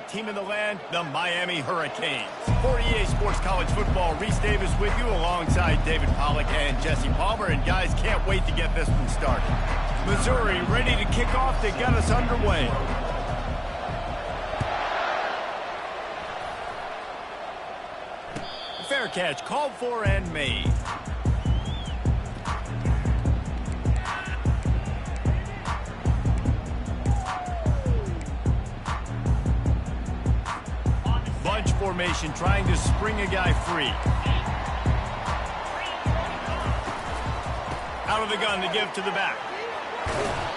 team in the land, the Miami Hurricanes. For EA Sports College Football, Reese Davis with you alongside David Pollack and Jesse Palmer. And guys, can't wait to get this one started. Missouri ready to kick off to get us underway. Fair catch called for and made. Bunch formation trying to spring a guy free. Out of the gun to give to the back.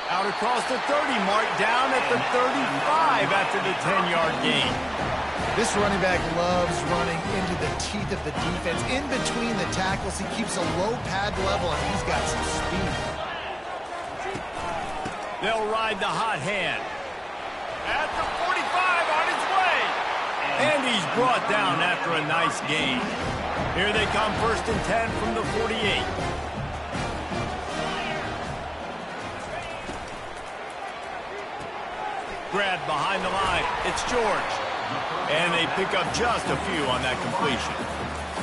Out across the 30, mark down at the 35 after the 10-yard gain. This running back loves running into the teeth of the defense. In between the tackles, he keeps a low pad level, and he's got some speed. They'll ride the hot hand. At the 45, on his way. And he's brought down after a nice gain. Here they come, 1st and 10 from the 48. Grabbed behind the line. It's George. And they pick up just a few on that completion.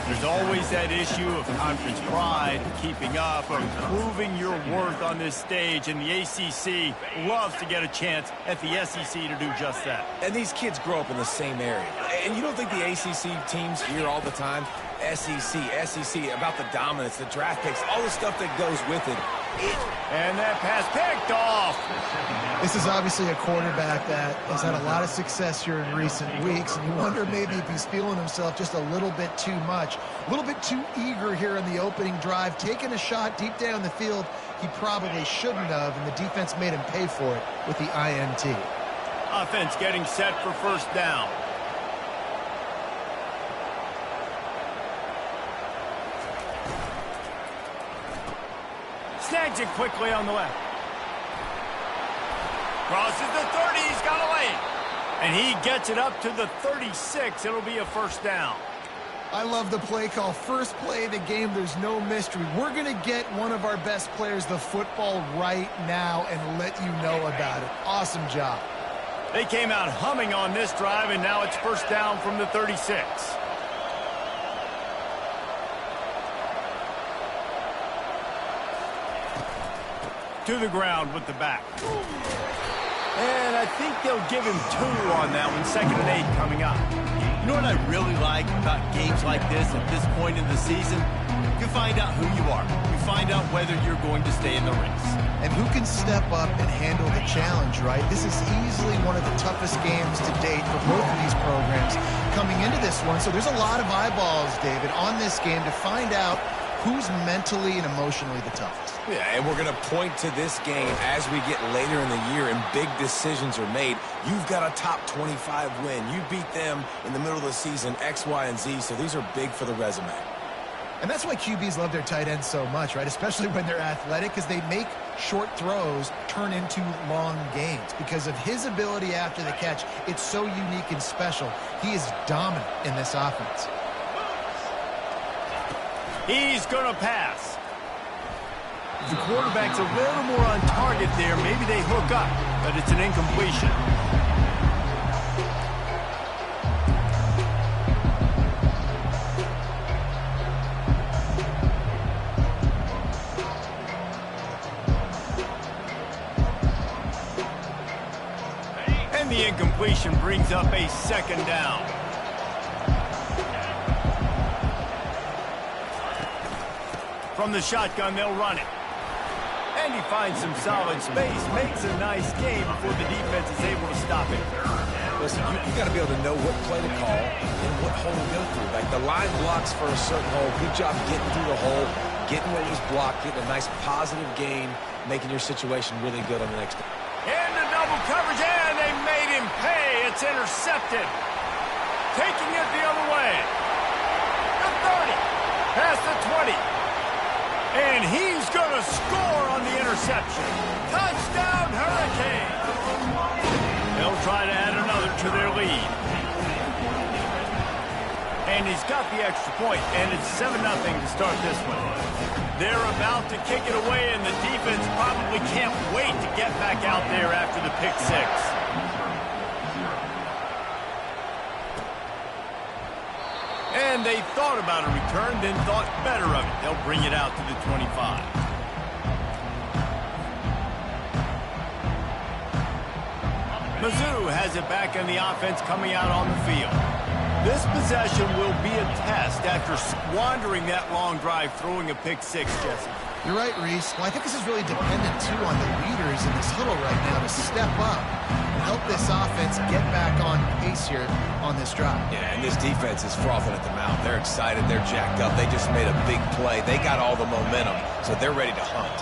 There's always that issue of conference pride, keeping up, or proving your worth on this stage, and the ACC loves to get a chance at the SEC to do just that. And these kids grow up in the same area. And you don't think the ACC teams hear all the time, SEC, about the dominance, the draft picks, all the stuff that goes with it. And that pass picked off. This is obviously a quarterback that has had a lot of success here in recent weeks, and you wonder maybe if he's feeling himself just a little bit too much, a little bit too eager here in the opening drive, taking a shot deep down the field he probably shouldn't have, and the defense made him pay for it with the INT. Offense getting set for 1st down. Snags it quickly on the left. Crosses the 30, he's got a lane. And he gets it up to the 36. It'll be a 1st down. I love the play call. First play of the game, there's no mystery. We're going to get one of our best players the football right now and let you know about it. Awesome job. They came out humming on this drive, and now it's 1st down from the 36. To the ground with the back. And I think they'll give him 2 on that one. 2nd and 8 coming up. You know what I really like about games like this at this point in the season? You find out who you are. You find out whether you're going to stay in the race. And who can step up and handle the challenge, right? This is easily one of the toughest games to date for both of these programs coming into this one. So there's a lot of eyeballs, David, on this game to find out who's mentally and emotionally the toughest. Yeah, and we're going to point to this game as we get later in the year and big decisions are made. You've got a top 25 win. You beat them in the middle of the season, X, Y, and Z, so these are big for the resume. And that's why QBs love their tight ends so much, right? Especially when they're athletic, because they make short throws turn into long gains. Because of his ability after the catch, it's so unique and special. He is dominant in this offense. He's going to pass. The quarterback's a little more on target there. Maybe they hook up, but it's an incompletion. And the incompletion brings up a 2nd down. From the shotgun, they'll run it. And he finds some solid space, makes a nice game before the defense is able to stop it. Listen, you got to be able to know what play to call and what hole to go through. Like the line blocks for a certain hole. Good job getting through the hole, getting what was blocked, getting a nice positive gain, making your situation really good on the next day. And the double coverage, and they made him pay. It's intercepted. Taking it the other way. The 30, past the 20. And he's going to score on the interception. Touchdown, Hurricanes. They'll try to add another to their lead. And he's got the extra point, and it's 7-0 to start this one. They're about to kick it away, and the defense probably can't wait to get back out there after the pick 6. And they thought about a return, then thought better of it. They'll bring it out to the 25. Mizzou has it back in the offense coming out on the field. This possession will be a test after squandering that long drive, throwing a pick six, Jesse. You're right, Reese. Well, I think this is really dependent, too, on the leaders in this huddle right now to step up and help this offense get back on pace here on this drive. Yeah, and this defense is frothing at the mouth. They're excited. They're jacked up. They just made a big play. They got all the momentum, so they're ready to hunt.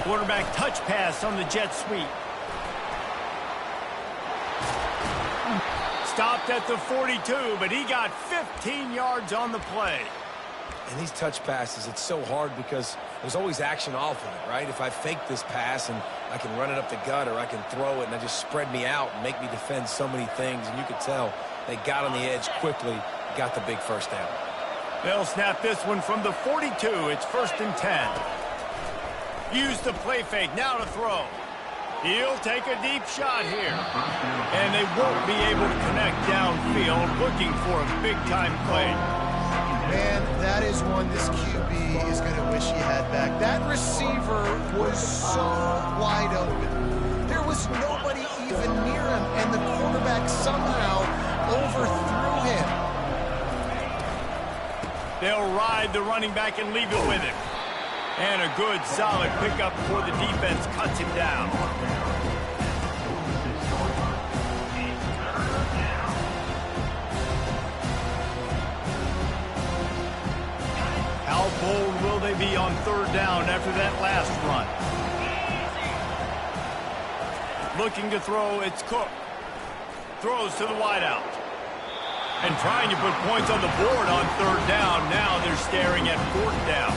Quarterback touch pass on the jet sweep. Stopped at the 42, but he got 15 yards on the play. And these touch passes, it's so hard because there's always action off of it, right? If I fake this pass and I can run it up the gut, or I can throw it and I just spread me out and make me defend so many things. And you could tell they got on the edge quickly, got the big first down. They'll snap this one from the 42. It's 1st and 10. Use the play fake now to throw. He'll take a deep shot here. And they won't be able to connect downfield, looking for a big-time play. Man, that is one this QB is going to wish he had back. That receiver was so wide open. There was nobody even near him, and the quarterback somehow overthrew him. They'll ride the running back and leave it with him. And a good, solid pickup before the defense cuts him down. How bold will they be on 3rd down after that last run? Looking to throw, it's Cook. Throws to the wideout. And trying to put points on the board on 3rd down. Now they're staring at 4th down.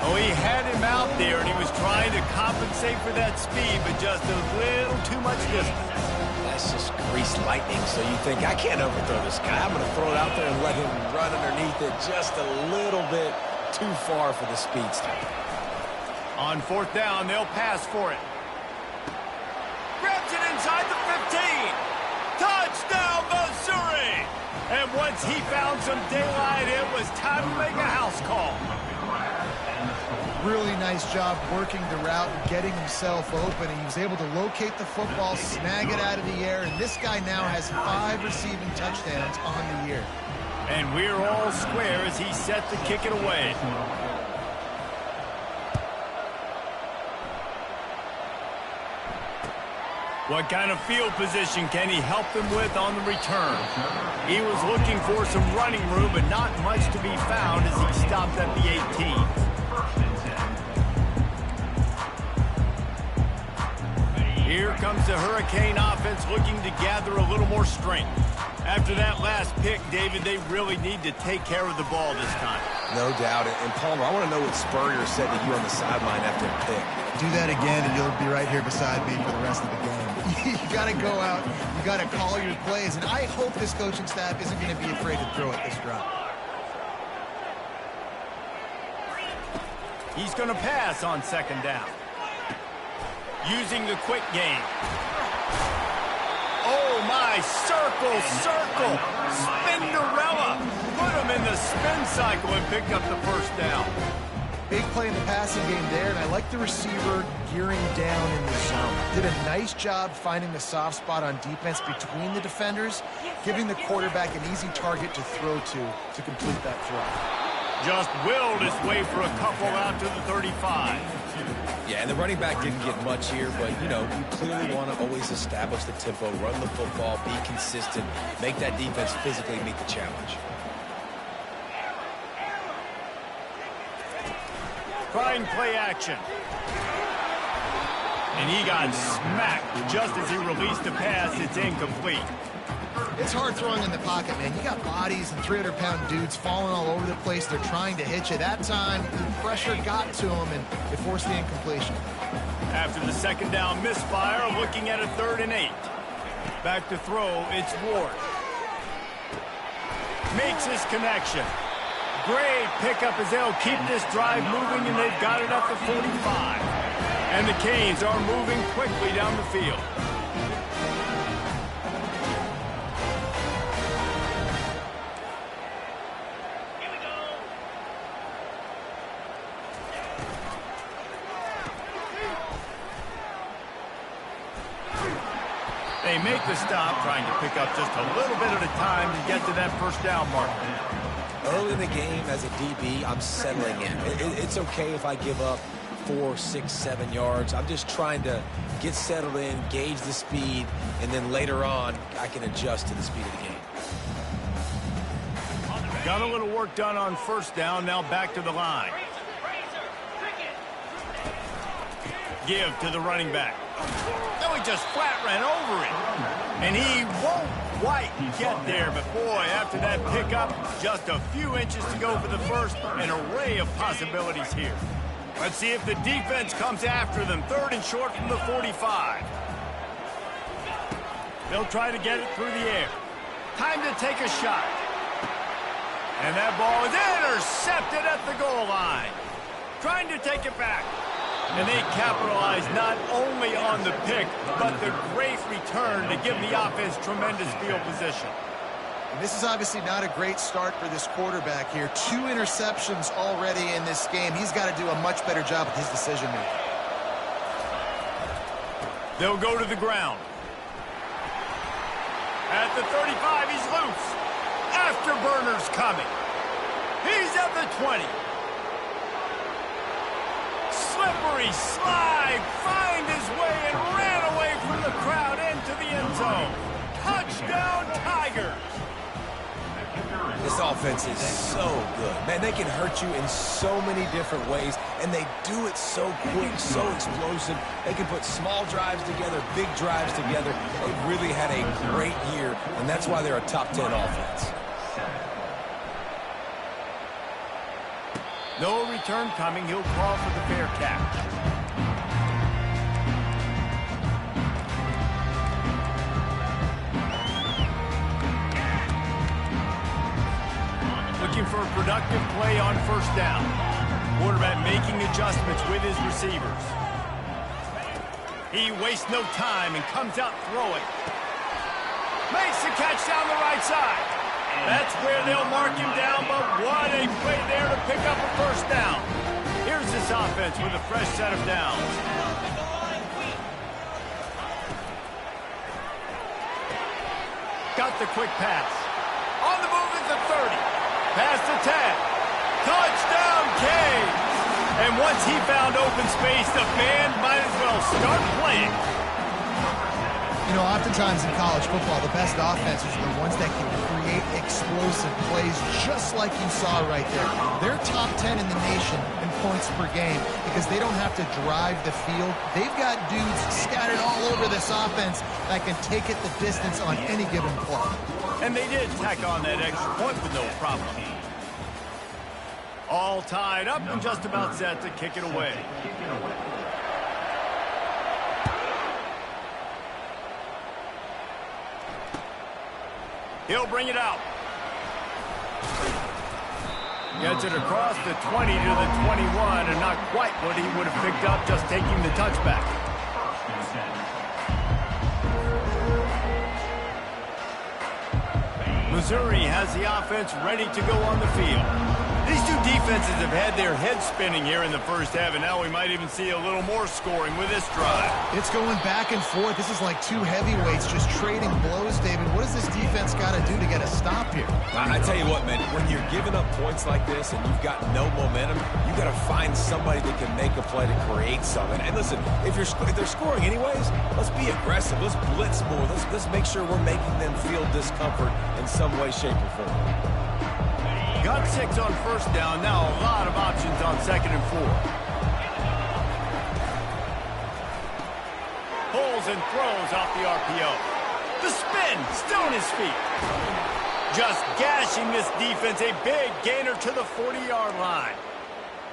Oh, he had him out there, and he was trying to compensate for that speed, but just a little too much distance. That's just greased lightning, so you think, I can't overthrow this guy. I'm going to throw it out there and let him run underneath it just a little bit too far for the speedster. On 4th down, they'll pass for it. Grabs it inside the 15. Touchdown, Missouri! And once he found some daylight, it was time to make a house call. Really nice job working the route and getting himself open. He was able to locate the football, snag it out of the air, and this guy now has 5 receiving touchdowns on the year. And we're all square as he set to kick it away. What kind of field position can he help them with on the return? He was looking for some running room, but not much to be found as he stopped at the 18. Here comes the Hurricane offense looking to gather a little more strength. After that last pick, David, they really need to take care of the ball this time. No doubt. And Palmer, I want to know what Spurrier said to you on the sideline after the pick. Do that again, and you'll be right here beside me for the rest of the game. You got to go out. You got to call your plays, and I hope this coaching staff isn't going to be afraid to throw it this drive. He's going to pass on 2nd down. Using the quick game. Oh, my, circle. Spinderella. Put him in the spin cycle and picked up the 1st down. Big play in the passing game there, and I like the receiver gearing down in the zone. Did a nice job finding the soft spot on defense between the defenders, giving the quarterback an easy target to throw to complete that throw. Just willed his way for a couple out to the 35. Yeah, and the running back didn't get much here, but, you know, you clearly want to always establish the tempo, run the football, be consistent, make that defense physically meet the challenge. Trying play action. And he got smacked just as he released the pass. It's incomplete. It's hard throwing in the pocket, man. You got bodies and 300-pound dudes falling all over the place. They're trying to hit you. That time, the pressure got to him, and it forced the incompletion. After the 2nd down misfire, looking at a 3rd and 8. Back to throw, it's Ward. Makes his connection. Great pickup as they'll keep this drive moving, and they've got it up to 45. And the Canes are moving quickly down the field. They make the stop, trying to pick up just a little bit at a time to get to that first down marker. Early in the game, as a DB, I'm settling in. It's okay if I give up 4, 6, 7 yards. I'm just trying to get settled in, gauge the speed, and then later on, I can adjust to the speed of the game. Got a little work done on first down, now back to the line. Give to the running back. No, he just flat ran over it. And he won't quite get there, but boy, after that pickup, just a few inches to go for the first. An array of possibilities here. Let's see if the defense comes after them. 3rd and short from the 45. They'll try to get it through the air. Time to take a shot. And that ball is intercepted at the goal line. Trying to take it back. And they capitalize not only on the pick, but the great return to give the offense tremendous field position. And this is obviously not a great start for this quarterback here. 2 interceptions already in this game. He's got to do a much better job with his decision-making. They'll go to the ground. At the 35, he's loose. Afterburner's coming. He's at the 20. Slippery slide, find his way and ran away from the crowd into the end zone. Touchdown, Tigers. This offense is so good. Man, they can hurt you in so many different ways, and they do it so quick, so explosive. They can put small drives together, big drives together. They've really had a great year, and that's why they're a top 10 offense. No return coming. He'll call for the fair catch. Looking for a productive play on first down. Quarterback making adjustments with his receivers. He wastes no time and comes out throwing. Makes the catch down the right side. That's where they'll mark him down, but what a play there to pick up a first down. Here's this offense with a fresh set of downs. Got the quick pass. On the move at the 30. Past the 10. Touchdown, Canes. And once he found open space, the band might as well start playing. You know, oftentimes in college football, the best offenses are the ones that can create explosive plays just like you saw right there. They're top 10 in the nation in points per game because they don't have to drive the field. They've got dudes scattered all over this offense that can take it the distance on any given play. And they did tack on that extra point with no problem. All tied up and just about set to kick it away. He'll bring it out. Gets it across the 20 to the 21, and not quite what he would have picked up just taking the touchback. Missouri has the offense ready to go on the field. These two defenses have had their heads spinning here in the first half, and now we might even see a little more scoring with this drive. It's going back and forth. This is like two heavyweights just trading blows, David. What does this defense got to do to get a stop here? I tell you what, man, when you're giving up points like this and you've got no momentum, you got to find somebody that can make a play to create something. And listen, if they're scoring anyways, let's be aggressive. Let's blitz more. Let's make sure we're making them feel discomfort in some way, shape, or form. Got 6 on first down. Now a lot of options on 2nd and 4. Pulls and throws off the RPO. The spin, still on his feet. Just gashing this defense. A big gainer to the 40-yard line.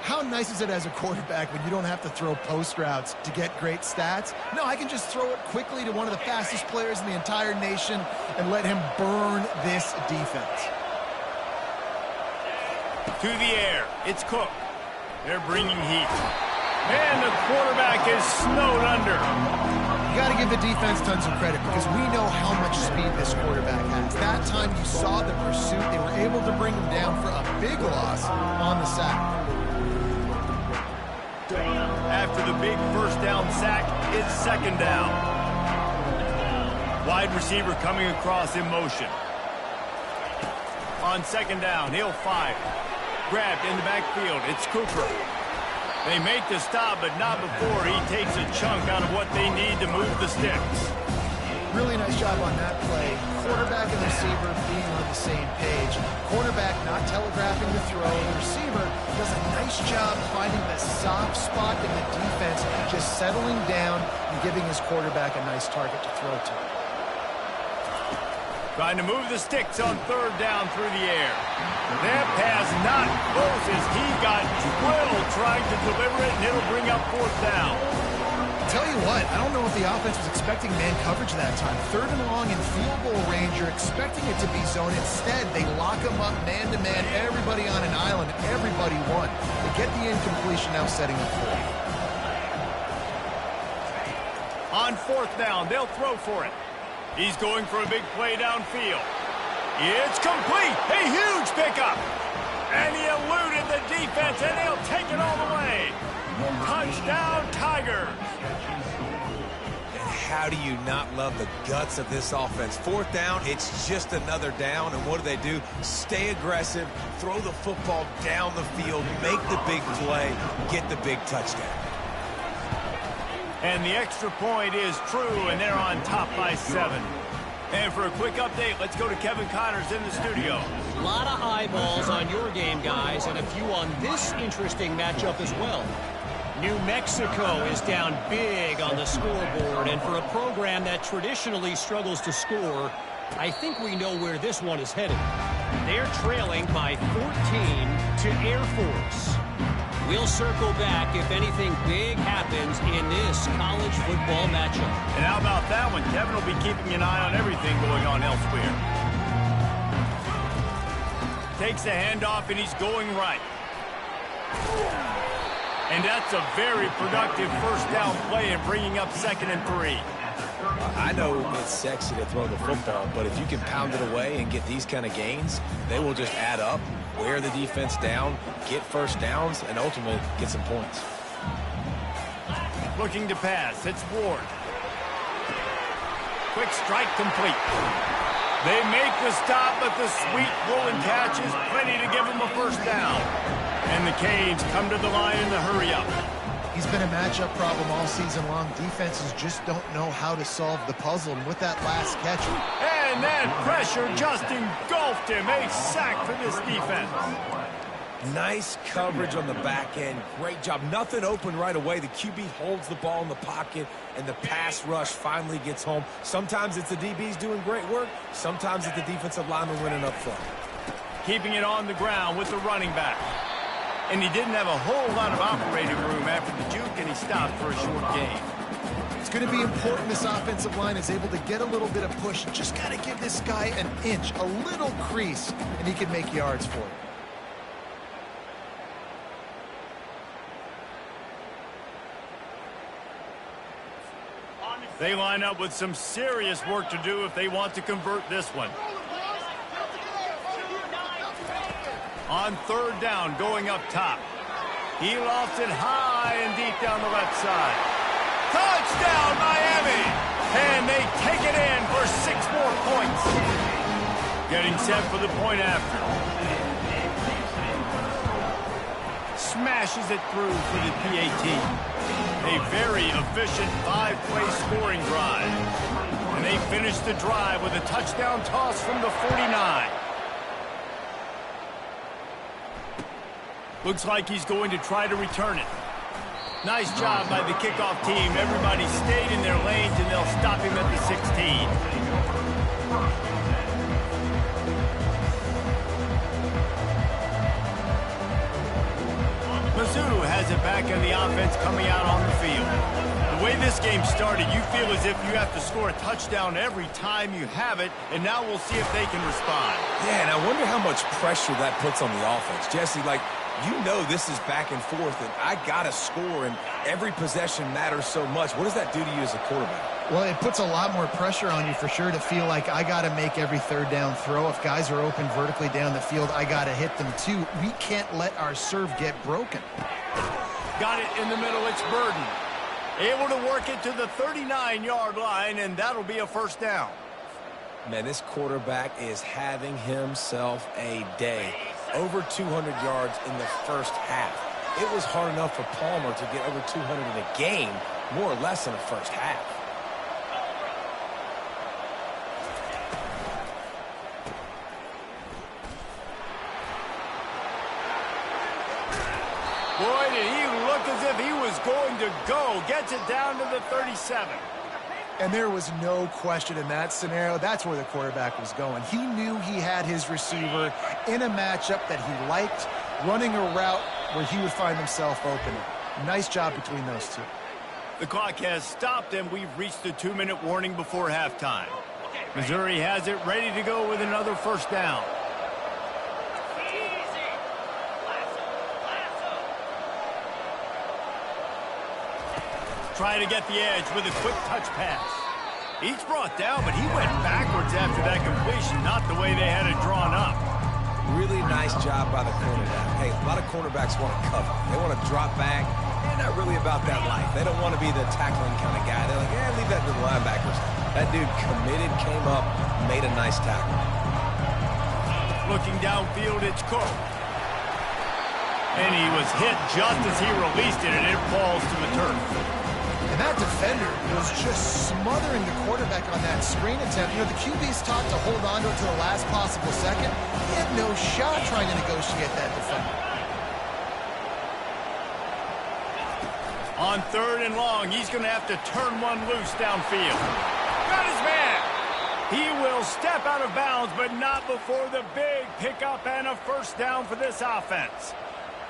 How nice is it as a quarterback when you don't have to throw post routes to get great stats? No, I can just throw it quickly to one of the fastest players in the entire nation and let him burn this defense. To the air, it's Cook. They're bringing heat. And the quarterback is snowed under. You got to give the defense tons of credit because we know how much speed this quarterback has. That time you saw the pursuit. They were able to bring him down for a big loss on the sack. After the big first down sack, it's 2nd down. Wide receiver coming across in motion. On second down, he'll fire. Grabbed in the backfield. It's Cooper. They make the stop, but not before he takes a chunk out of what they need to move the sticks. Really nice job on that play. Quarterback and receiver being on the same page. Quarterback not telegraphing the throw. The receiver does a nice job finding the soft spot in the defense, just settling down and giving his quarterback a nice target to throw to. Trying to move the sticks on third down through the air. That pass not close as he got drilled trying to deliver it, and it'll bring up fourth down. Tell you what, I don't know if the offense was expecting man coverage that time. Third and long in field goal range, you're expecting it to be zone. Instead, they lock them up man-to-man, everybody on an island, everybody won. They get the incompletion, now setting up fourth. On fourth down, they'll throw for it. He's going for a big play downfield. It's complete. A huge pickup. And he eluded the defense, and he'll take it all the way. Touchdown, Tigers. And how do you not love the guts of this offense? Fourth down, it's just another down, and what do? Stay aggressive, throw the football down the field, make the big play, get the big touchdown. And the extra point is true, and they're on top by 7. And for a quick update, let's go to Kevin Connors in the studio. A lot of eyeballs on your game, guys, and a few on this interesting matchup as well. New Mexico is down big on the scoreboard, and for a program that traditionally struggles to score, I think we know where this one is headed. They're trailing by 14 to Air Force. We'll circle back if anything big happens in this college football matchup. And how about that one? Kevin will be keeping an eye on everything going on elsewhere. Takes the handoff, and he's going right. And that's a very productive first down play and bringing up 2nd and 3. I know it's sexy to throw the football, but if you can pound it away and get these kind of gains, they will just add up, wear the defense down, get first downs, and ultimately get some points. Looking to pass. It's Ward. Quick strike complete. They make the stop, but the sweet rolling catch is plenty to give them a first down. And the Canes come to the line in the hurry-up. He's been a matchup problem all season long. Defenses just don't know how to solve the puzzle. And with that last catch... And that pressure just engulfed him. A sack for this defense. Nice coverage on the back end. Great job. Nothing open right away. The QB holds the ball in the pocket, and the pass rush finally gets home. Sometimes it's the DBs doing great work. Sometimes it's the defensive lineman winning up front. Keeping it on the ground with the running back. And he didn't have a whole lot of operating room after the juke, and he stopped for a short gain. It's going to be important this offensive line is able to get a little bit of push. Just got to give this guy an inch, a little crease, and he can make yards for it. They line up with some serious work to do if they want to convert this one. On third down, going up top. He lofts it high and deep down the left side. Touchdown, Miami! And they take it in for 6 more points. Getting set for the point after. Smashes it through for the PAT. A very efficient 5-play scoring drive. And they finish the drive with a touchdown toss from the 49. Looks like he's going to try to return it. Nice job by the kickoff team. Everybody stayed in their lanes, and they'll stop him at the 16. Mizzou has it back in the offense coming out on the field. The way this game started, you feel as if you have to score a touchdown every time you have it, and now we'll see if they can respond. Yeah, and I wonder how much pressure that puts on the offense. Jesse, you know this is back and forth, and I got to score, and every possession matters so much. What does that do to you as a quarterback? Well, it puts a lot more pressure on you for sure to feel like I got to make every third down throw. If guys are open vertically down the field, I got to hit them too. We can't let our serve get broken. Got it in the middle. It's Burden. Able to work it to the 39-yard line, and that'll be a first down. Man, this quarterback is having himself a day. Over 200 yards in the first half. It was hard enough for Palmer to get over 200 in a game, more or less in the first half. Boy, did he look as if he was going to go. Gets it down to the 37. And there was no question in that scenario. That's where the quarterback was going. He knew he had his receiver in a matchup that he liked, running a route where he would find himself open. Nice job between those two. The clock has stopped, and we've reached the 2-minute warning before halftime. Missouri has it ready to go with another first down. Try to get the edge with a quick touch pass. He's brought down, but he went backwards after that completion, not the way they had it drawn up. Really nice job by the cornerback. Hey, a lot of cornerbacks want to cover. They want to drop back. They're not really about that life. They don't want to be the tackling kind of guy. They're like, leave that to the linebackers. That dude committed, came up, made a nice tackle. Looking downfield, it's Cook. And he was hit just as he released it, and it falls to the turf. And that defender was just smothering the quarterback on that screen attempt. You know, the QB's taught to hold on to it to the last possible second. He had no shot trying to negotiate that defender. On 3rd and long, he's going to have to turn one loose downfield. Got his man. He will step out of bounds, but not before the big pickup and a first down for this offense.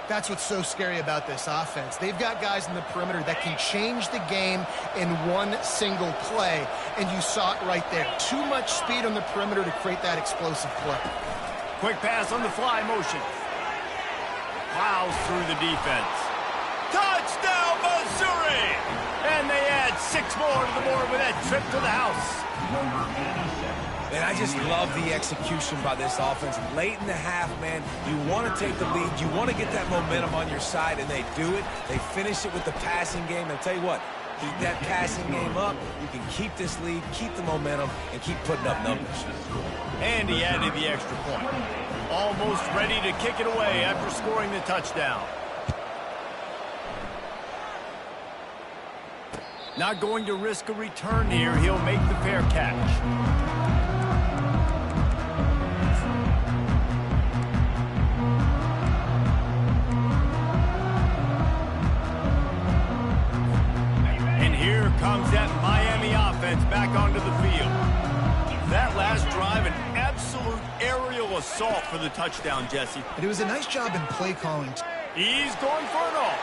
That's what's so scary about this offense. They've got guys in the perimeter that can change the game in one single play, and you saw it right there. Too much speed on the perimeter to create that explosive play. Quick pass on the fly motion. Plows through the defense. Touchdown, Missouri! And they add 6 more to the board with that trip to the house. And I just love the execution by this offense. Late in the half, man, you want to take the lead. You want to get that momentum on your side, and they do it. They finish it with the passing game. And I'll tell you what, keep that passing game up. You can keep this lead, keep the momentum, and keep putting up numbers. And he added the extra point. Almost ready to kick it away after scoring the touchdown. Not going to risk a return here. He'll make the fair catch. Comes that Miami offense back onto the field. That last drive, an absolute aerial assault for the touchdown, Jesse. And it was a nice job in play calling. He's going for it all.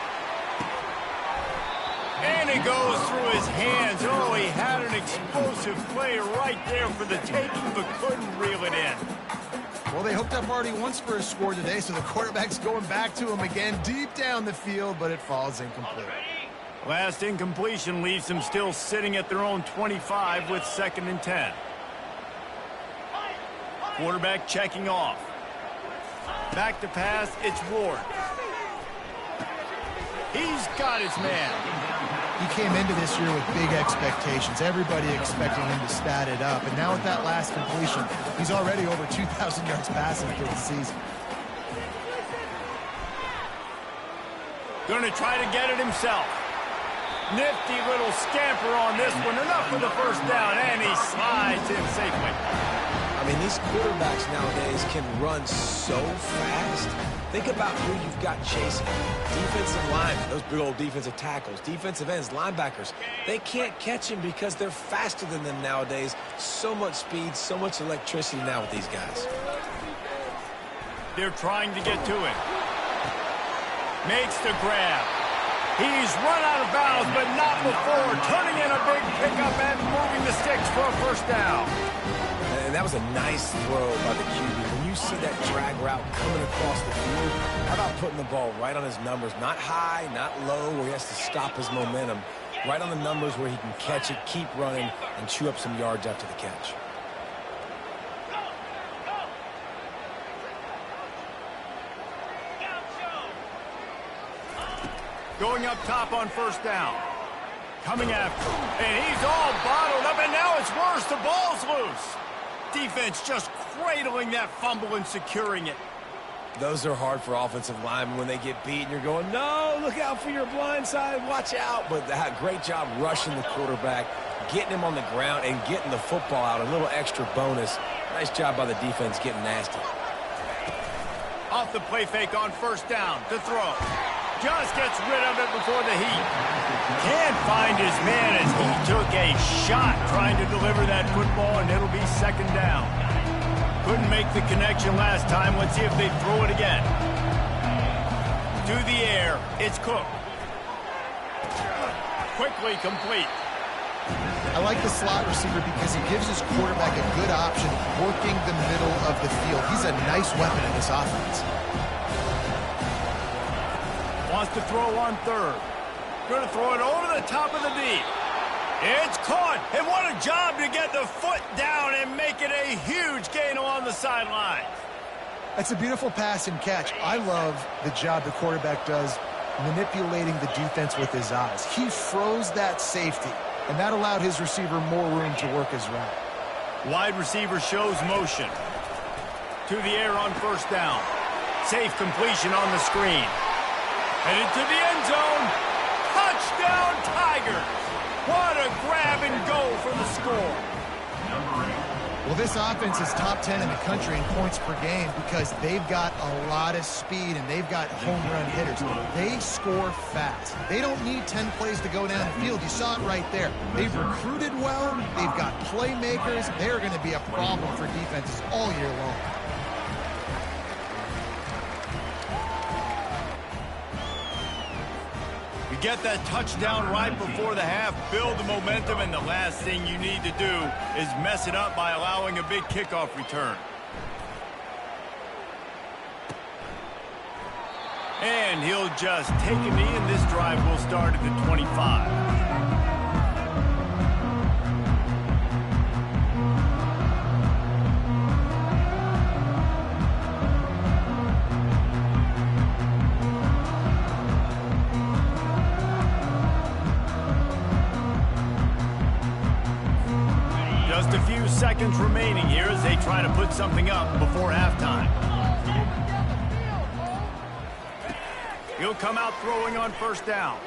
And it goes through his hands. Oh, he had an explosive play right there for the taking, but couldn't reel it in. Well, they hooked up already once for a score today, so the quarterback's going back to him again deep down the field, but it falls incomplete. Last incompletion leaves them still sitting at their own 25 with 2nd and 10. Quarterback checking off. Back to pass, it's Ward. He's got his man. He came into this year with big expectations. Everybody expecting him to stat it up. And now with that last completion, he's already over 2,000 yards passing for the season. Going to try to get it himself. Nifty little scamper on this one. Enough for the first down, and he slides in safely. I mean, these quarterbacks nowadays can run so fast. Think about who you've got chasing. Defensive linemen, those big old defensive tackles, defensive ends, linebackers. They can't catch him because they're faster than them nowadays. So much speed, so much electricity now with these guys. They're trying to get to it. Makes the grab. He's run out of bounds, but not before. Turning in a big pickup and moving the sticks for a first down. And that was a nice throw by the QB. When you see that drag route coming across the field, how about putting the ball right on his numbers? Not high, not low, where he has to stop his momentum. Right on the numbers where he can catch it, keep running, and chew up some yards after the catch. Going up top on first down. Coming after him. And he's all bottled up, and now it's worse. The ball's loose. Defense just cradling that fumble and securing it. Those are hard for offensive linemen when they get beat and you're going, no, look out for your blind side, watch out. But great job rushing the quarterback, getting him on the ground and getting the football out, a little extra bonus. Nice job by the defense getting nasty. Off the play fake on first down to throw. Just gets rid of it before the heat. Can't find his man as he took a shot trying to deliver that football, and it'll be second down. Couldn't make the connection last time. Let's see if they throw it again. To the air. It's Cook. Quickly complete. I like the slot receiver because he gives his quarterback a good option working the middle of the field. He's a nice weapon in this offense. Wants to throw on third. Going to throw it over the top of the deep. It's caught. And what a job to get the foot down and make it a huge gain along the sideline. That's a beautiful pass and catch. I love the job the quarterback does manipulating the defense with his eyes. He froze that safety, and that allowed his receiver more room to work his route. Wide receiver shows motion. To the air on first down. Safe completion on the screen. Headed to the end zone. Touchdown, Tigers. What a grab and go for the score. Well, this offense is top 10 in the country in points per game because they've got a lot of speed and they've got home run hitters. They score fast. They don't need 10 plays to go down the field. You saw it right there. They've recruited well. They've got playmakers. They're going to be a problem for defenses all year long. Get that touchdown right before the half, build the momentum, and the last thing you need to do is mess it up by allowing a big kickoff return. And he'll just take a knee, and this drive will start at the 25. Just a few seconds remaining here as they try to put something up before halftime. He'll come out throwing on first down.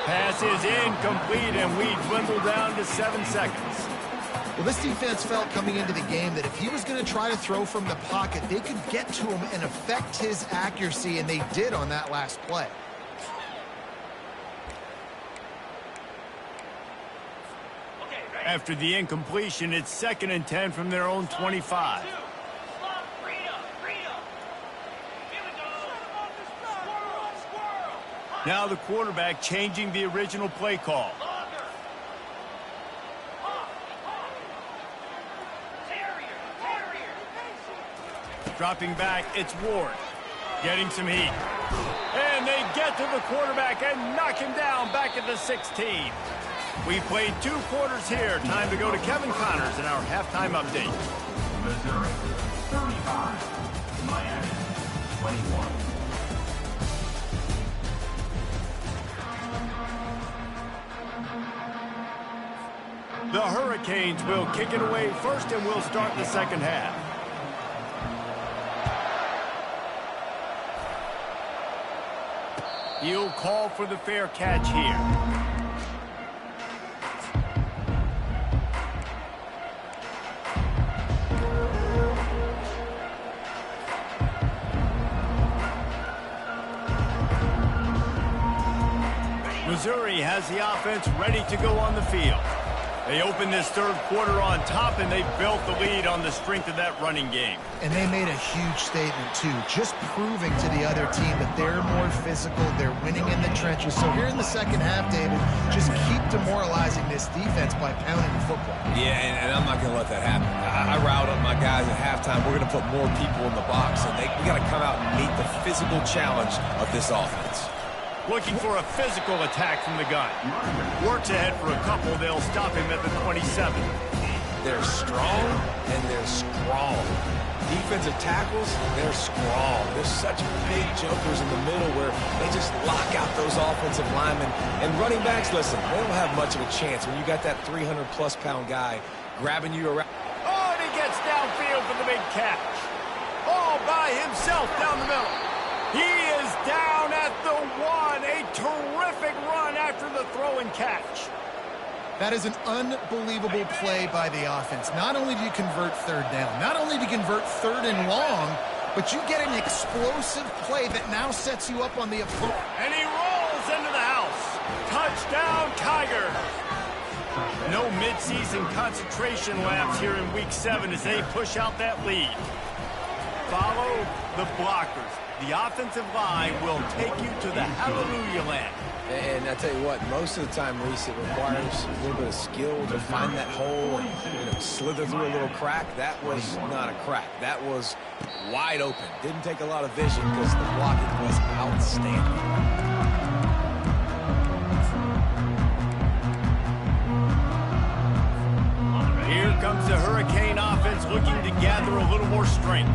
Pass is incomplete, and we dwindle down to 7 seconds. Well, this defense felt coming into the game that if he was going to try to throw from the pocket, they could get to him and affect his accuracy, and they did on that last play. After the incompletion, it's 2nd and 10 from their own 25. Now the quarterback changing the original play call. Dropping back, it's Ward. Getting some heat. And they get to the quarterback and knock him down back at the 16. We played 2 quarters here. Time to go to Kevin Connors in our halftime update. Missouri, 35. Miami, 21. The Hurricanes will kick it away first, and we'll start the second half. He'll call for the fair catch here. Missouri has the offense ready to go on the field. They open this third quarter on top, and they built the lead on the strength of that running game. And they made a huge statement, too, just proving to the other team that they're more physical, they're winning in the trenches. So here in the second half, David, just keep demoralizing this defense by pounding the football. Yeah, and I'm not going to let that happen. I riled up my guys at halftime. We're going to put more people in the box, and we got to come out and meet the physical challenge of this offense. Looking for a physical attack from the gun. Works ahead for a couple. They'll stop him at the 27. They're strong, and they're strong. defensive tackles, they're scrawled. There's such big jokers in the middle where they just lock out those offensive linemen. And running backs, listen, they don't have much of a chance when you got that 300-plus pound guy grabbing you around. Oh, and he gets downfield for the big catch. All by himself down the middle. He is down at the 1. A terrific run after the throw and catch. That is an unbelievable play by the offense. Not only do you convert third down, not only do you convert third and long, but you get an explosive play that now sets you up on the opponent. And he rolls into the house. Touchdown, Tigers. No midseason concentration laps here in Week 7 as they push out that lead. Follow the blockers. The offensive line will take you to the hallelujah land. And I tell you what, most of the time, Reese, it requires a little bit of skill to find that hole and slither through a little crack. That was not a crack. That was wide open. Didn't take a lot of vision because the blocking was outstanding. Here comes the Hurricane offense looking to gather a little more strength.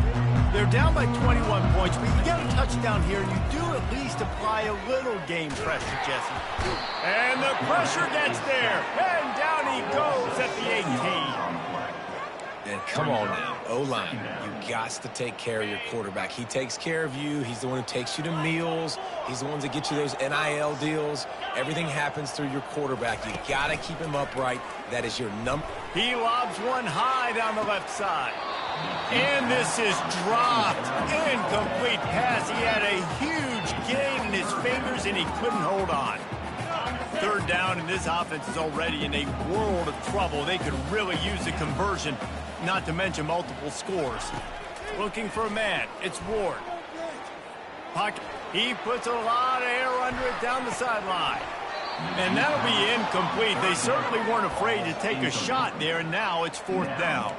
They're down by 21 points, but you get a touchdown here, and you do at least apply a little game pressure, Jesse. And the pressure gets there, and down he goes at the 18. And come on now, O-line, you got to take care of your quarterback. He takes care of you. He's the one who takes you to meals. He's the one that gets you those NIL deals. Everything happens through your quarterback. You got to keep him upright. That is your number. He lobs one high down the left side. And this is dropped. Incomplete pass. He had a huge gain in his fingers, and he couldn't hold on. Third down, and this offense is already in a world of trouble. They could really use a conversion, not to mention multiple scores. Looking for a man. It's Ward. Pocket. He puts a lot of air under it down the sideline. And that'll be incomplete. They certainly weren't afraid to take a shot there, and now it's fourth down.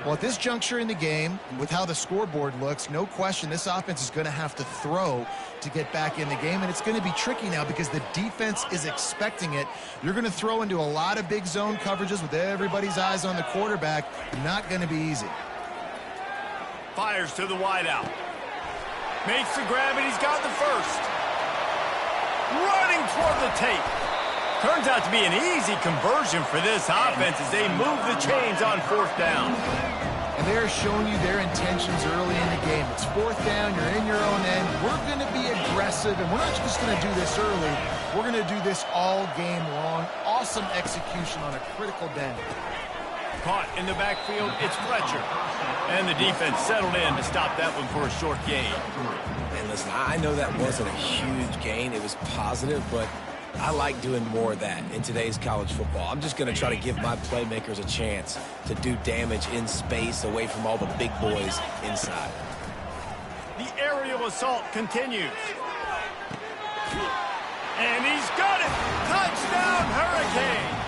Well, at this juncture in the game, with how the scoreboard looks, no question this offense is going to have to throw to get back in the game, and it's going to be tricky now because the defense is expecting it. You're going to throw into a lot of big zone coverages with everybody's eyes on the quarterback. Not going to be easy. Fires to the wideout. Makes the grab, and he's got the first. Running toward the tape. Turns out to be an easy conversion for this offense as they move the chains on fourth down. And they're showing you their intentions early in the game. It's fourth down, you're in your own end. We're going to be aggressive, and we're not just going to do this early. We're going to do this all game long. Awesome execution on a critical down. Caught in the backfield, it's Fletcher. And the defense settled in to stop that one for a short gain. And listen, I know that wasn't a huge gain. It was positive, but I like doing more of that in today's college football. I'm just going to try to give my playmakers a chance to do damage in space away from all the big boys inside. The aerial assault continues. And he's got it! Touchdown, Hurricane!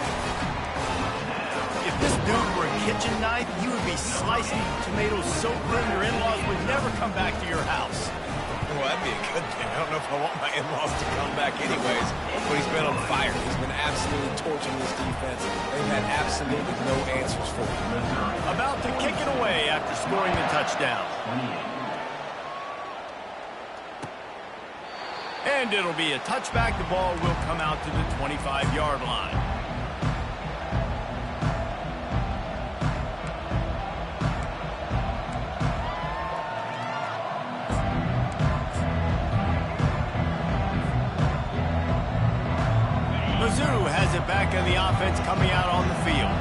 If this dude were a kitchen knife, you would be slicing tomatoes so thin your in-laws would never come back to your house. Well, that'd be a good thing. I don't know if I want my in-laws to come back anyways, but he's been on fire. He's been absolutely torching this defense. They've had absolutely no answers for him. About to kick it away after scoring the touchdown. And it'll be a touchback. The ball will come out to the 25-yard line. Mizzou has it back in the offense coming out on the field.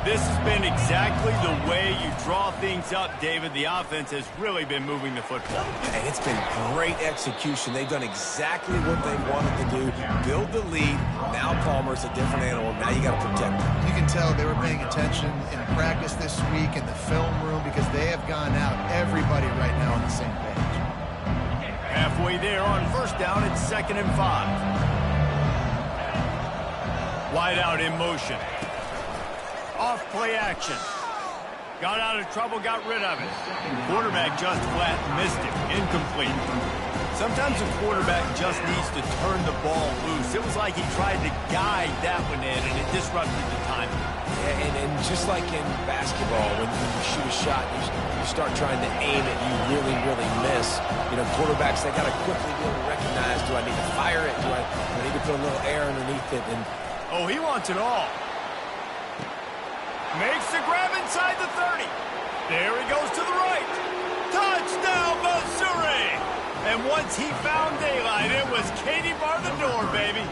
This has been exactly the way you draw things up, David. The offense has really been moving the football. And it's been great execution. They've done exactly what they wanted to do. Build the lead. Now Palmer's a different animal. Now you got to protect him. You can tell they were paying attention in practice this week in the film room because they have gone out, everybody right now on the same page. Halfway there on first down, it's 2nd and 5. Wide out in motion. Off play action. Got out of trouble, got rid of it. Quarterback just flat missed it. Incomplete. Sometimes a quarterback just needs to turn the ball loose. It was like he tried to guide that one in, and it disrupted the timing. Yeah, and just like in basketball, when you shoot a shot, you start trying to aim it, you really, really miss. You know, quarterbacks, they got to quickly be able to recognize, do I need to fire it? Do I need to put a little air underneath it? And oh, he wants it all. Makes the grab inside the 30. There he goes to the right. Touchdown, Missouri! And once he found daylight, it was Katie bar the door, baby.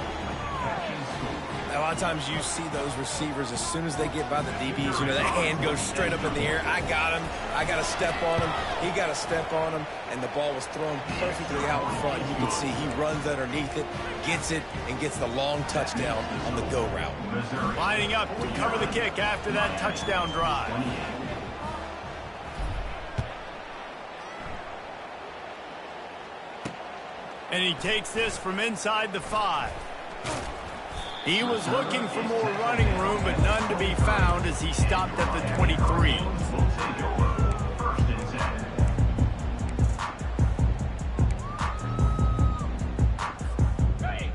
a lot of times you see those receivers, as soon as they get by the DBs, you know, that hand goes straight up in the air. I got him. I got to step on him. He got to step on him. And the ball was thrown perfectly out in front. You can see he runs underneath it, gets it, and gets the long touchdown on the go route. Lining up to cover the kick after that touchdown drive. And he takes this from inside the 5. He was looking for more running room, but none to be found as he stopped at the 23.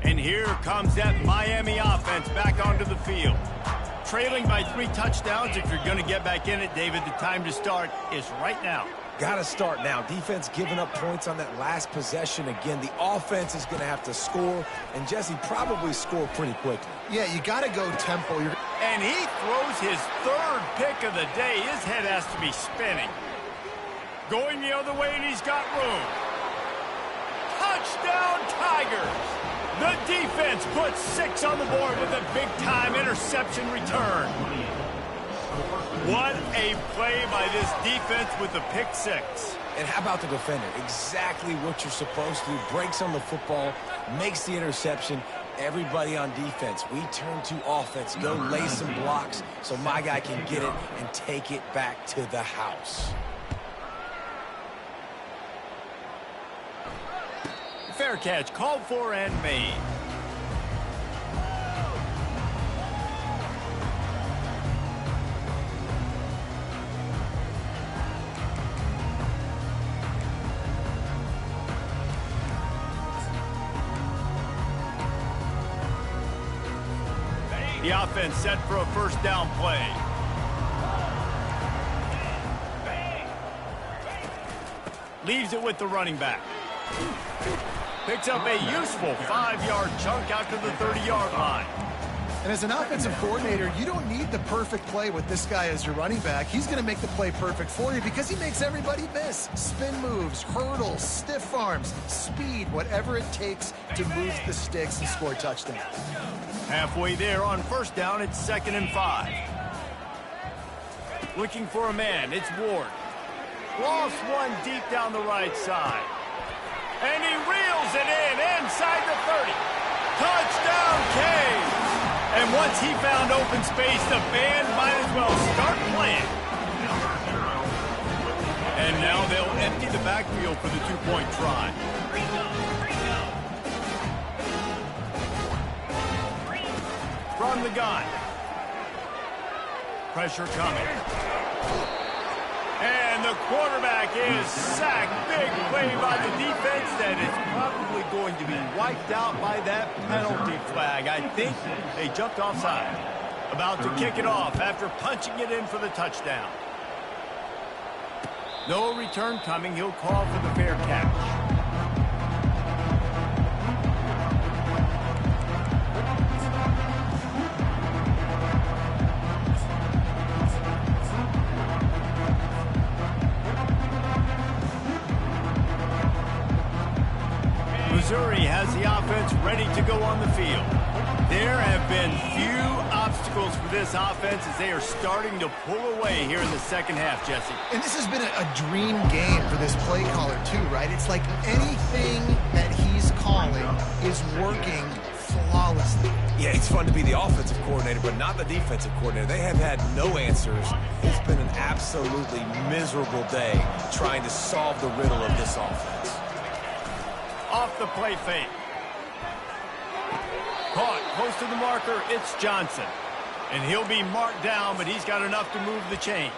And here comes that Miami offense back onto the field. Trailing by 3 touchdowns. If you're going to get back in it, David, the time to start is right now. Got to start now. Defense giving up points on that last possession. Again, the offense is going to have to score, and Jesse probably score pretty quickly. Yeah, you got to go tempo. And he throws his 3rd pick of the day. His head has to be spinning. Going the other way, and he's got room. Touchdown, Tigers! The defense puts 6 on the board with a big-time interception return. What a play by this defense with the pick 6. And how about the defender? Exactly what you're supposed to do. Breaks on the football, makes the interception. Everybody on defense, we turn to offense. Go lay some blocks so my guy can get it and take it back to the house. Fair catch, called for and made. The offense set for a first down play. Leaves it with the running back. Picks up a useful 5-yard chunk out to the 30-yard line. And as an offensive coordinator, you don't need the perfect play with this guy as your running back. He's going to make the play perfect for you because he makes everybody miss. Spin moves, hurdles, stiff arms, speed, whatever it takes to move the sticks and score touchdowns. Halfway there on first down, it's 2nd and 5. Looking for a man, it's Ward. Lost one deep down the right side. And he reels it in inside the 30. Touchdown, Caves! And once he found open space, the band might as well start playing. And now they'll empty the backfield for the 2-point try. From the gun. Pressure coming. And the quarterback is sacked. Big play by the defense that is probably going to be wiped out by that penalty flag. I think they jumped offside. About to kick it off after punching it in for the touchdown. No return coming. He'll call for the fair catch. Missouri has the offense ready to go on the field. There have been few obstacles for this offense as they are starting to pull away here in the second half, Jesse. And this has been a dream game for this play caller too, right? It's like anything that he's calling is working flawlessly. Yeah, it's fun to be the offensive coordinator, but not the defensive coordinator. They have had no answers. It's been an absolutely miserable day trying to solve the riddle of this offense. Off the play fake. Caught close to the marker, it's Johnson. And he'll be marked down, but he's got enough to move the chains.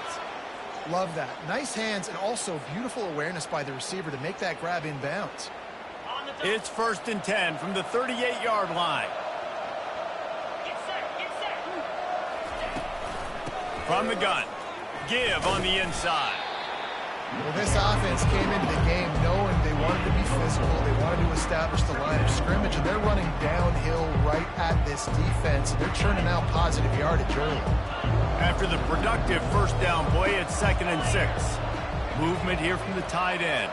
Love that. Nice hands and also beautiful awareness by the receiver to make that grab in bounds. It's 1st and 10 from the 38-yard line. From the gun, give on the inside. Well, this offense came into the game knowing they wanted to be physical. They wanted to establish the line of scrimmage, and they're running downhill right at this defense. They're churning out positive yardage early. After the productive first down play, it's 2nd and 6. Movement here from the tight end.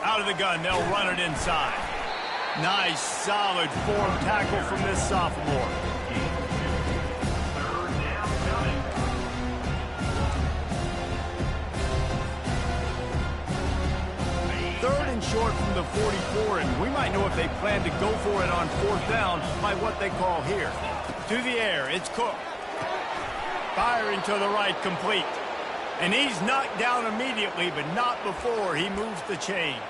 Out of the gun, they'll run it inside. Nice, solid form tackle from this sophomore. Third and short from the 44, and we might know if they plan to go for it on 4th down by what they call here. To the air, it's Cook. Firing to the right, complete. And he's knocked down immediately, but not before he moves the chains.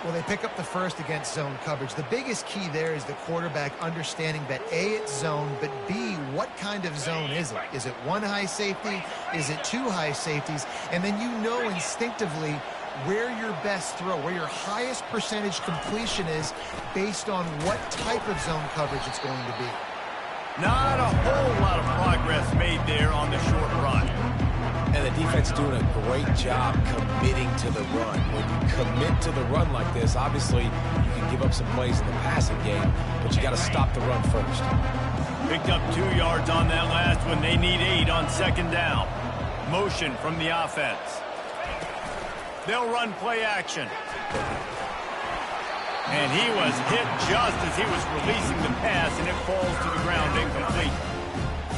Well, they pick up the first against zone coverage. The biggest key there is the quarterback understanding that A, it's zone, but B, what kind of zone is it? Is it one high safety? Is it two high safeties? And then you know instinctively where your best throw, where your highest percentage completion is based on what type of zone coverage it's going to be. Not a whole lot of progress made there on the short run. And the defense doing a great job committing to the run. When you commit to the run like this, obviously you can give up some plays in the passing game, but you got to stop the run first. Picked up 2 yards on that last one. They need 8 on 2nd down. Motion from the offense. They'll run play action. And he was hit just as he was releasing the pass, and it falls to the ground incomplete.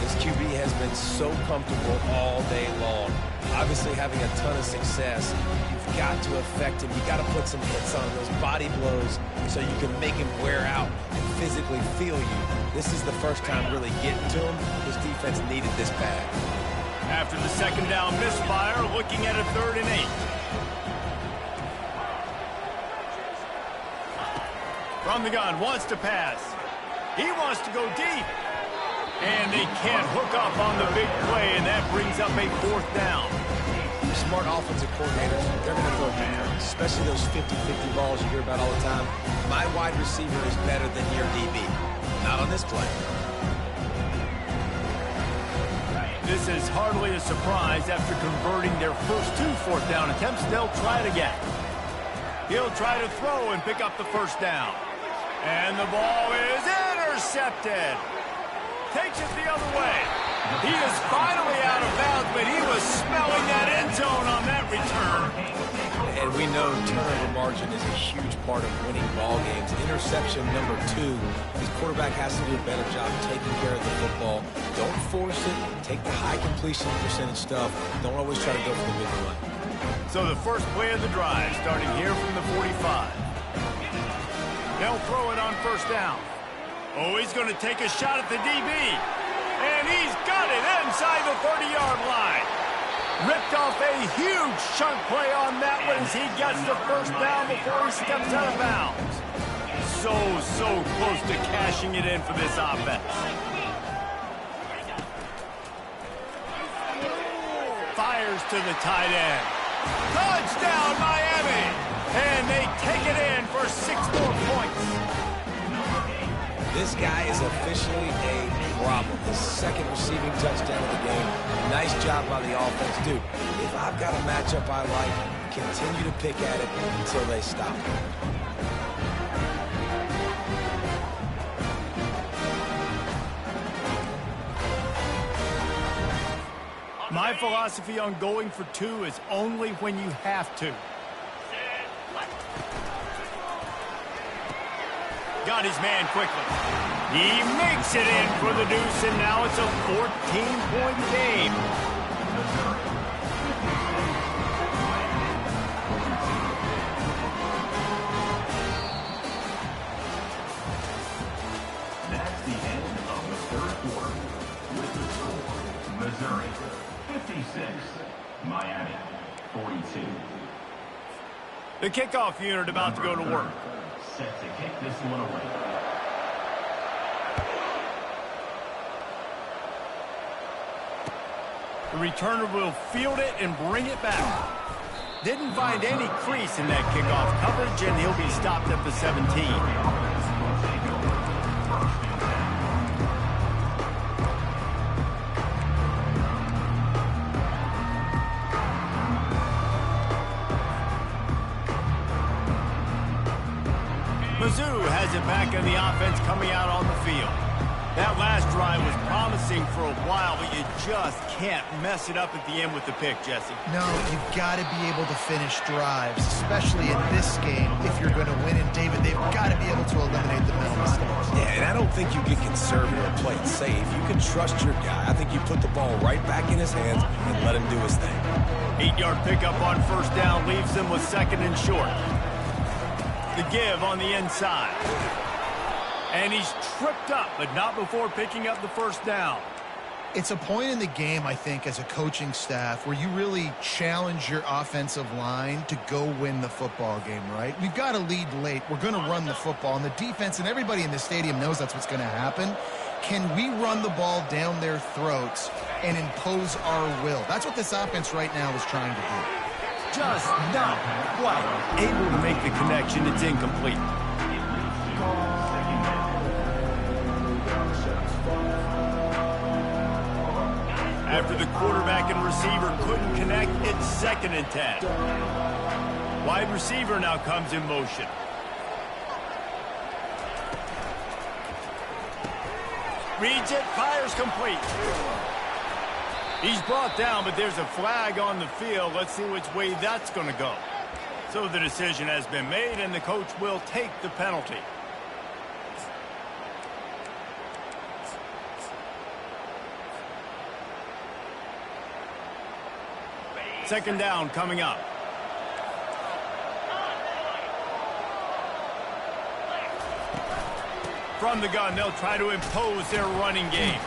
This QB has been so comfortable all day long. Obviously having a ton of success. You've got to affect him. You've got to put some hits on those body blows so you can make him wear out and physically feel you. This is the first time really getting to him. This defense needed this bad. After the 2nd down misfire, looking at a 3rd and 8. From the gun, wants to pass. He wants to go deep. And they can't hook up on the big play, and that brings up a 4th down. Smart offensive coordinators, they're going to throw deep, especially those 50-50 balls you hear about all the time. My wide receiver is better than your DB. Not on this play. This is hardly a surprise after converting their first 2 4th down attempts. They'll try it again. He'll try to throw and pick up the 1st down. And the ball is intercepted. Takes it the other way. He is finally out of bounds, but he was smelling that end zone on that return. And we know turnover margin is a huge part of winning ball games. Interception number 2. His quarterback has to do a better job taking care of the football. Don't force it. Take the high completion percentage stuff. Don't always try to go for the big run. So the first play of the drive, starting here from the 45. They'll throw it on 1st down. Oh, he's going to take a shot at the DB. And he's got it inside the 30-yard line. Ripped off a huge chunk play on that one as he gets the 1st down before he steps out of bounds. So close to cashing it in for this offense. Fires to the tight end. Touchdown, Miami! And they take it in for 6 more points. This guy is officially a problem. His 2nd receiving touchdown of the game. Nice job by the offense. Dude, if I've got a matchup I like, continue to pick at it until they stop. My philosophy on going for 2 is only when you have to. Got his man quickly. He makes it in for the deuce, and now it's a 14-point game. That's the end of the 3rd quarter. With the score, Missouri 56, Miami 42. The kickoff unit about to go to work. Set to kick this one away. The returner will field it and bring it back. Didn't find any crease in that kickoff coverage, and he'll be stopped at the 17. Mizzou has it back in the offense coming out on the field. That last drive was promising for a while, but you just can't mess it up at the end with the pick, Jesse. No, you've got to be able to finish drives, especially in this game if you're going to win. And, David, they've got to be able to eliminate the mental mistakes. Yeah, and I don't think you get conservative or play it safe. You can trust your guy. I think you put the ball right back in his hands and let him do his thing. 8-yard pickup on first down leaves them with second and short. The give on the inside. And he's tripped up, but not before picking up the first down. It's a point in the game, I think, as a coaching staff where you really challenge your offensive line to go win the football game, right? We've got to lead late. We're going to run the football. And the defense and everybody in the stadium knows that's what's going to happen. Can we run the ball down their throats and impose our will? That's what this offense right now is trying to do. Just not quite able to make the connection. It's incomplete. After the quarterback and receiver couldn't connect, it's second and 10. Wide receiver now comes in motion. Reads it, fires complete. He's brought down, but there's a flag on the field. Let's see which way that's going to go. So the decision has been made, and the coach will take the penalty. Second down coming up. From the gun, they'll try to impose their running game.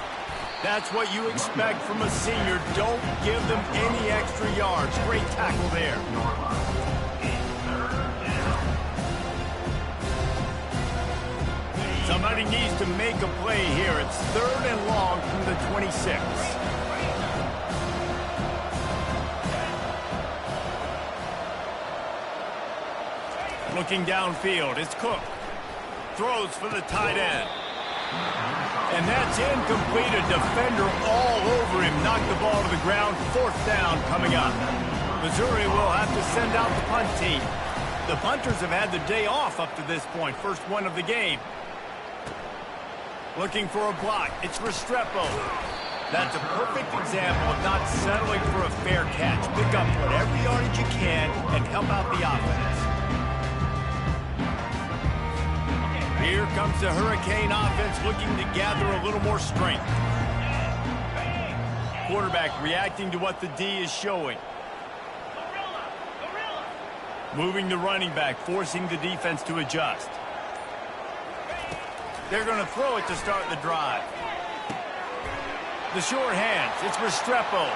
That's what you expect from a senior. Don't give them any extra yards. Great tackle there. Somebody needs to make a play here. It's third and long from the 26. Looking downfield, it's Cook. Throws for the tight end. And that's incomplete. A defender all over him. Knocked the ball to the ground. Fourth down coming up. Missouri will have to send out the punt team. The punters have had the day off up to this point. First one of the game. Looking for a block. It's Restrepo. That's a perfect example of not settling for a fair catch. Pick up whatever yardage you can and help out the offense. Here comes the Hurricane offense looking to gather a little more strength. Quarterback reacting to what the D is showing. Moving the running back, forcing the defense to adjust. They're going to throw it to start the drive. The short hands, it's Restrepo.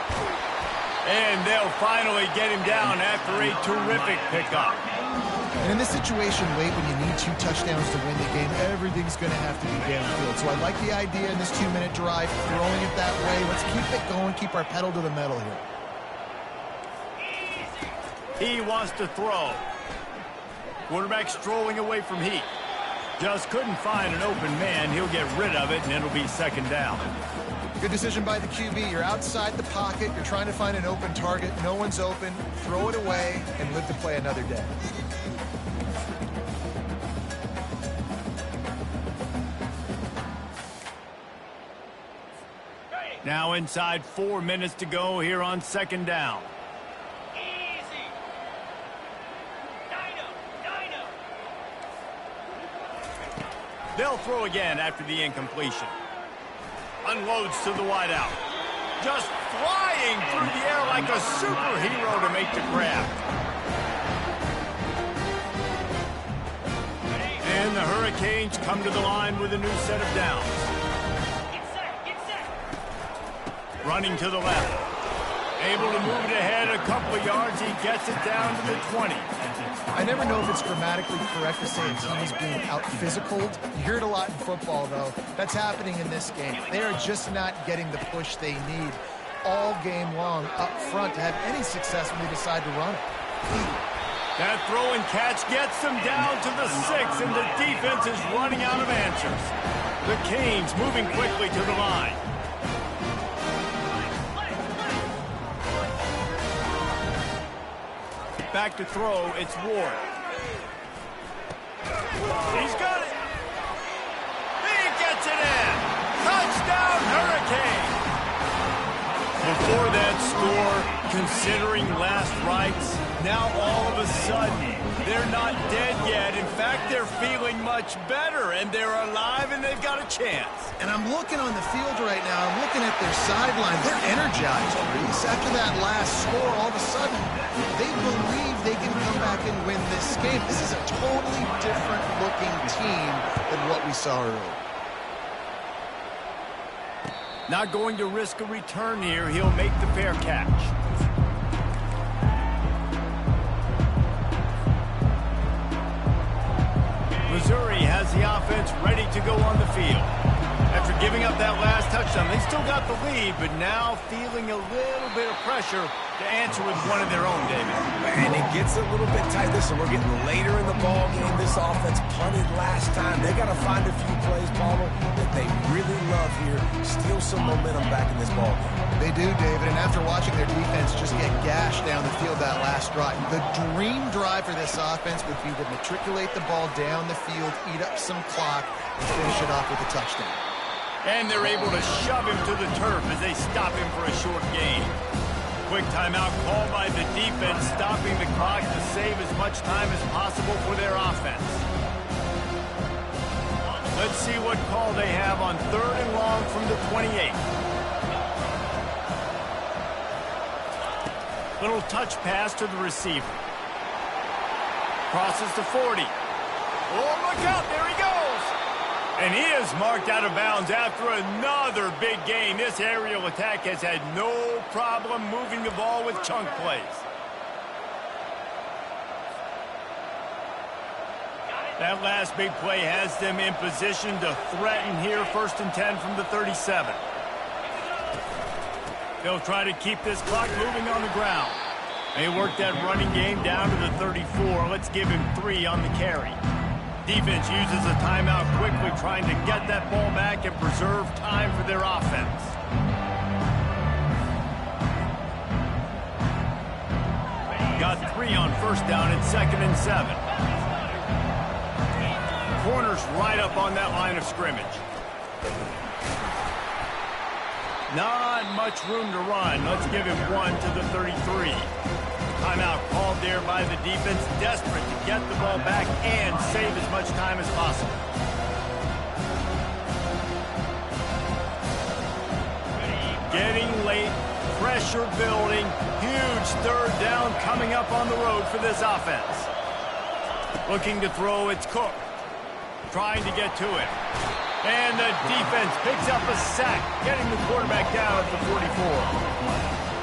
And they'll finally get him down after a terrific pickup. And in this situation late when you need 2 touchdowns to win the game, everything's going to have to be downfield. So I like the idea in this 2-minute drive, throwing it that way. Let's keep it going, keep our pedal to the metal here. He wants to throw. Quarterback strolling away from Heat. Just couldn't find an open man. He'll get rid of it, and it'll be second down. Good decision by the QB. You're outside the pocket. You're trying to find an open target. No one's open. Throw it away and live to play another day. Now inside 4 minutes to go here on second down. Easy. Dino. They'll throw again after the incompletion. Unloads to the wideout. Just flying through the air like a superhero to make the grab. And the Hurricanes come to the line with a new set of downs. Get set. Running to the left. Able to move it ahead a couple of yards. He gets it down to the 20. I never know if it's grammatically correct to say a team is being out-physicaled. You hear it a lot in football, though. That's happening in this game. They are just not getting the push they need all game long up front to have any success when they decide to run it. That throw and catch gets them down to the 6, and the defense is running out of answers. The Canes moving quickly to the line. Back to throw, it's Ward. He's got it. He gets it in. Touchdown, Hurricane. Before that score, considering last rites, now all of a sudden, they're not dead yet. In fact, they're feeling much better, and they're alive, and they've got a chance. And I'm looking on the field right now. I'm looking at their sideline. They're energized, Reese. After that last score, all of a sudden, they believe they can come back and win this game. This is a totally different-looking team than what we saw earlier. Not going to risk a return here. He'll make the fair catch. Missouri has the offense ready to go on the field. After giving up that last touchdown, they still got the lead, but now feeling a little bit of pressure to answer with one of their own, David. And it gets a little bit tight. Listen, we're getting later in the ball game. This offense punted last time. They got to find a few plays, Paulo, that they really love here. Steal some momentum back in this ball game. They do, David, and after watching their defense just get gashed down the field that last drive, the dream drive for this offense would be to matriculate the ball down the field, eat up some clock, and finish it off with a touchdown. And they're able to shove him to the turf as they stop him for a short gain. Quick timeout called by the defense, stopping the clock to save as much time as possible for their offense. Let's see what call they have on 3rd and long from the 28. Little touch pass to the receiver. Crosses to 40. Oh, look out, there he goes! And he is marked out of bounds after another big gain. This aerial attack has had no problem moving the ball with chunk plays. That last big play has them in position to threaten here, 1st and 10 from the 37. They'll try to keep this clock moving on the ground. They work that running game down to the 34. Let's give him 3 on the carry. Defense uses a timeout quickly, trying to get that ball back and preserve time for their offense. Got 3 on 1st down and 2nd and 7. Corners right up on that line of scrimmage. Not much room to run. Let's give him 1 to the 33. Timeout called there by the defense, desperate to get the ball back and save as much time as possible. Getting late, pressure building, huge 3rd down coming up on the road for this offense. Looking to throw, it's Cook. Trying to get to it. And the defense picks up a sack, getting the quarterback down at the 44.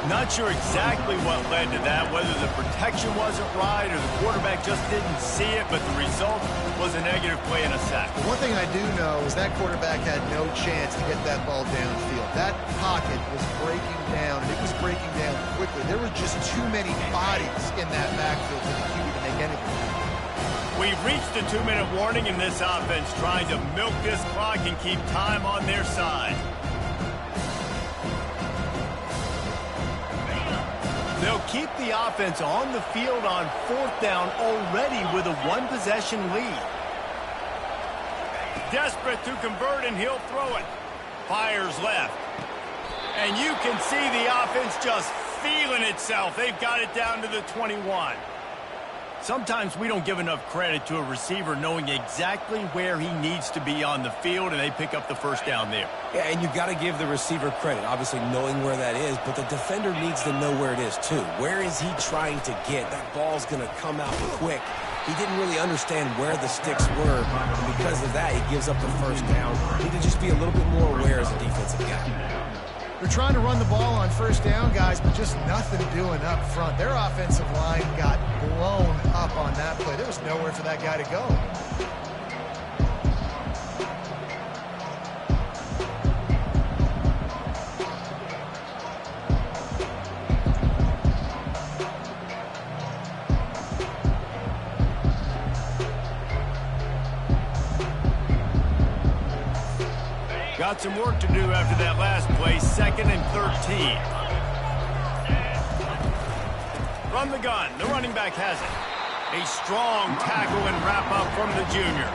Not sure exactly what led to that, whether the protection wasn't right or the quarterback just didn't see it, but the result was a negative play and a sack. One thing I do know is that quarterback had no chance to get that ball downfield. That pocket was breaking down, and it was breaking down quickly. There were just too many bodies in that backfield for the QB to make anything. We've reached the 2-minute warning, and this offense trying to milk this clock and keep time on their side. They'll keep the offense on the field on 4th down already with a 1-possession lead. Desperate to convert, and he'll throw it. Fires left. And you can see the offense just feeling itself. They've got it down to the 21. Sometimes we don't give enough credit to a receiver knowing exactly where he needs to be on the field, and they pick up the 1st down there. Yeah, and you've got to give the receiver credit, obviously knowing where that is, but the defender needs to know where it is too. Where is he trying to get? That ball's going to come out quick. He didn't really understand where the sticks were, and because of that, he gives up the 1st down. He need to just be a little bit more aware as a defensive guy. They're trying to run the ball on 1st down, guys, but just nothing doing up front. Their offensive line got blown up on that play. There was nowhere for that guy to go. got some work to do after that last play, 2nd and 13. From the gun, the running back has it. A strong tackle and wrap-up from the junior.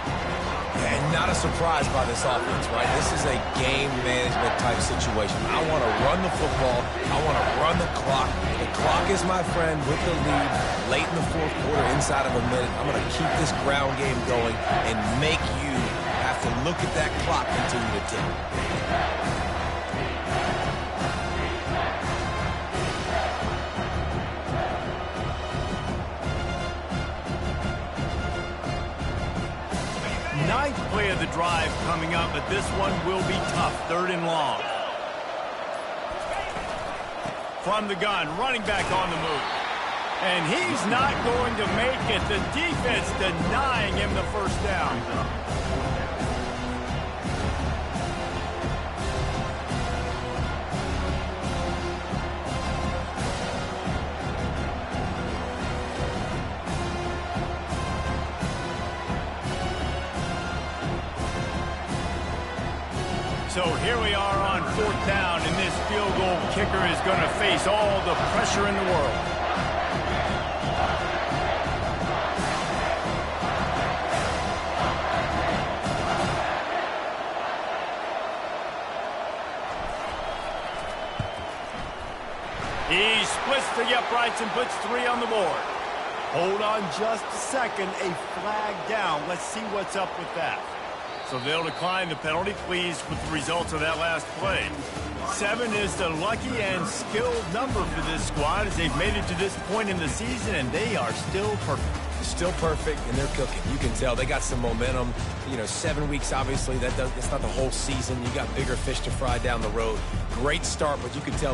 And not a surprise by this offense, right? This is a game management type situation. I want to run the football. I want to run the clock. The clock is my friend with the lead late in the 4th quarter, inside of a minute. I'm going to keep this ground game going and make you have to look at that clock continue to tick. Ninth play of the drive coming up, but this one will be tough. 3rd and long. From the gun, running back on the move. And he's not going to make it. The defense denying him the first down. So here we are on 4th down, and this field goal kicker is going to face all the pressure in the world. He splits the uprights and puts 3 on the board. Hold on just a second. A flag down. Let's see what's up with that. So they'll decline the penalty, pleased with the results of that last play. 7 is the lucky and skilled number for this squad as they've made it to this point in the season, and they are still perfect. Still perfect, and they're cooking. You can tell they got some momentum. 7 weeks, obviously, that's not the whole season. You got bigger fish to fry down the road. Great start, but you can tell